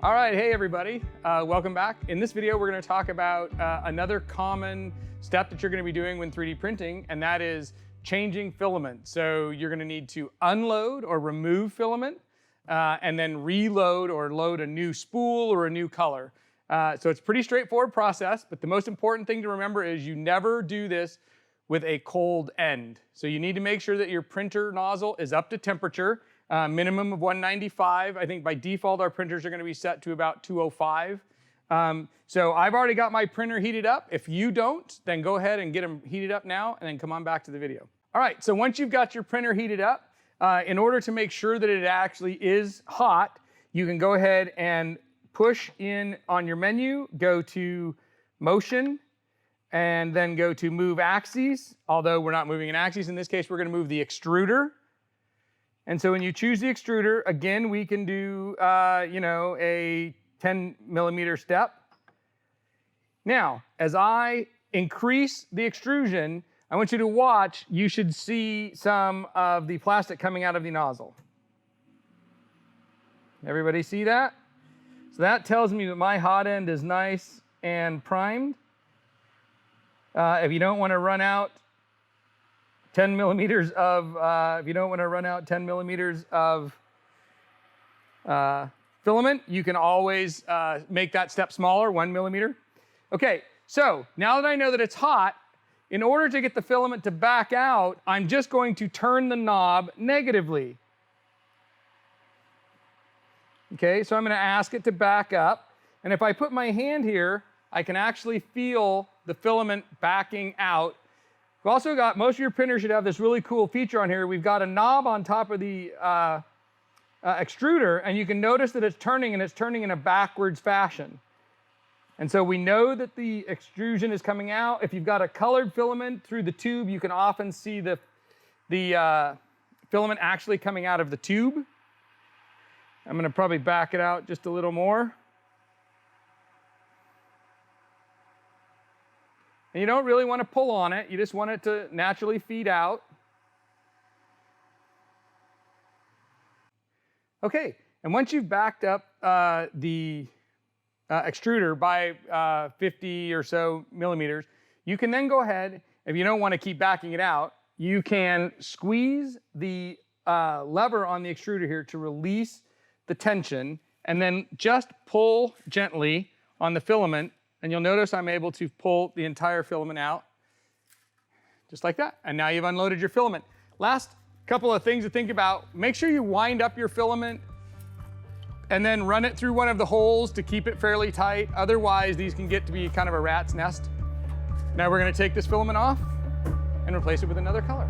All right, hey everybody, welcome back. In this video, we're gonna talk about another common step that you're gonna be doing when 3D printing, and that is changing filament. So you're gonna need to unload or remove filament, and then reload or load a new spool or a new color. So it's a pretty straightforward process, but the most important thing to remember is you never do this with a cold end. So you need to make sure that your printer nozzle is up to temperature, minimum of 195. I think by default, our printers are gonna be set to about 205. So I've already got my printer heated up. If you don't, then go ahead and get them heated up now and then come on back to the video. All right, so once you've got your printer heated up, in order to make sure that it actually is hot, you can go ahead and push in on your menu, go to Motion, and then go to Move Axes, although we're not moving an axis. In this case, we're gonna move the extruder. And so when you choose the extruder, again, we can do a 10 millimeter step. Now, as I increase the extrusion, I want you to watch. You should see some of the plastic coming out of the nozzle. Everybody see that? So that tells me that my hot end is nice and primed. If you don't want to run out 10 millimeters of, filament, you can always make that step smaller, 1 millimeter. Okay, so now that I know that it's hot, in order to get the filament to back out, I'm just going to turn the knob negatively. Okay, so I'm gonna ask it to back up. And if I put my hand here, I can actually feel the filament backing out. We've also got, most of your printers should have this really cool feature on here. We've got a knob on top of the extruder, and you can notice that it's turning, and it's turning in a backwards fashion. And so we know that the extrusion is coming out. If you've got a colored filament through the tube, you can often see the filament actually coming out of the tube. I'm gonna probably back it out just a little more. And you don't really want to pull on it. You just want it to naturally feed out. Okay, and once you've backed up the extruder by 50 or so millimeters, you can then go ahead, if you don't want to keep backing it out, you can squeeze the lever on the extruder here to release the tension, and then just pull gently on the filament, and you'll notice I'm able to pull the entire filament out, just like that. And now you've unloaded your filament. Last couple of things to think about: make sure you wind up your filament and then run it through one of the holes to keep it fairly tight. Otherwise, these can get to be kind of a rat's nest. Now we're gonna take this filament off and replace it with another color.